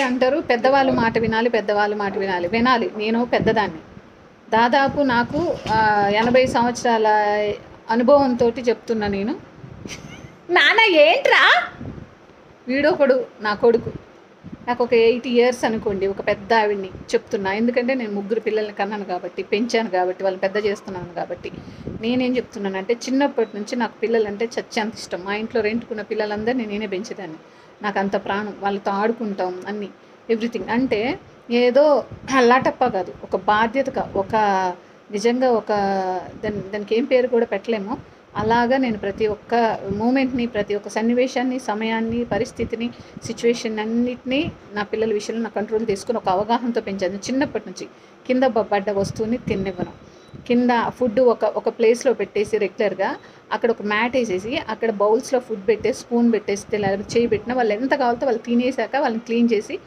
అంటారు పెద్దవాళ్ళు మాట వినాలి, పెద్దవాళ్ళు మాట వినాలి. వినాలి. నేను పెద్దదాన్ని. దాదాపు నాకు 80 సంవత్సరాల అనుభవంతోటి చెప్తున్నా నేను. నాన్న ఏంట్రా? వీడొకడు నా కొడుకు. నాకు ఒక 80 ఇయర్స్ అనుకోండి. ఒక పెద్ద ఆవిడ్ని చెప్తున్నా. ఎందుకంటే నేను 3 పిల్లల్ని కన్నాను కాబట్టి, పెంచాను కాబట్టి, వాళ్ళని పెద్ద చేస్తున్నాను కాబట్టి. నేనేం చెప్తున్నానంటే చిన్నప్పటి నుంచి నాకు పిల్లలంటే చచ్చేంత ఇష్టం. మా ఇంట్లో రెంట్‌కున్న పిల్లలందరినీ నేనే పెంచేదాన్ని. నాకు అంత ప్రాణం. వాళ్ళతో ఆడుకుంటాం అన్నీ. ఎవ్రీథింగ్. అంటే ఏదో అల్లాటప్ప కాదు. ఒక బాధ్యతగా, ఒక నిజంగా ఒక దానికి ఏం పేరు కూడా పెట్టలేము. అలాగా నేను ప్రతి ఒక్క మూమెంట్‌ని, ప్రతి ఒక్క సన్నివేశాన్ని, సమయాన్ని, పరిస్థితిని, సిచ్యువేషన్ అన్నిటినీ నా పిల్లల విషయంలో నా కంట్రోల్ తీసుకొని ఒక అవగాహనతో పెంచాను. చిన్నప్పటి నుంచి కింద పడ్డ వస్తువుని తిననివ్వను. కింద ఫుడ్ ఒక ప్లేస్‌లో పెట్టేసి రెగ్యులర్‌గా అక్కడ ఒక మ్యాట్ వేసేసి అక్కడ బౌల్స్‌లో ఫుడ్ పెట్టేసి, స్పూన్ పెట్టేసి చేయి పెట్టినా వాళ్ళు ఎంత కావాలో వాళ్ళు తినేసాక వాళ్ళని క్లీన్ చేసి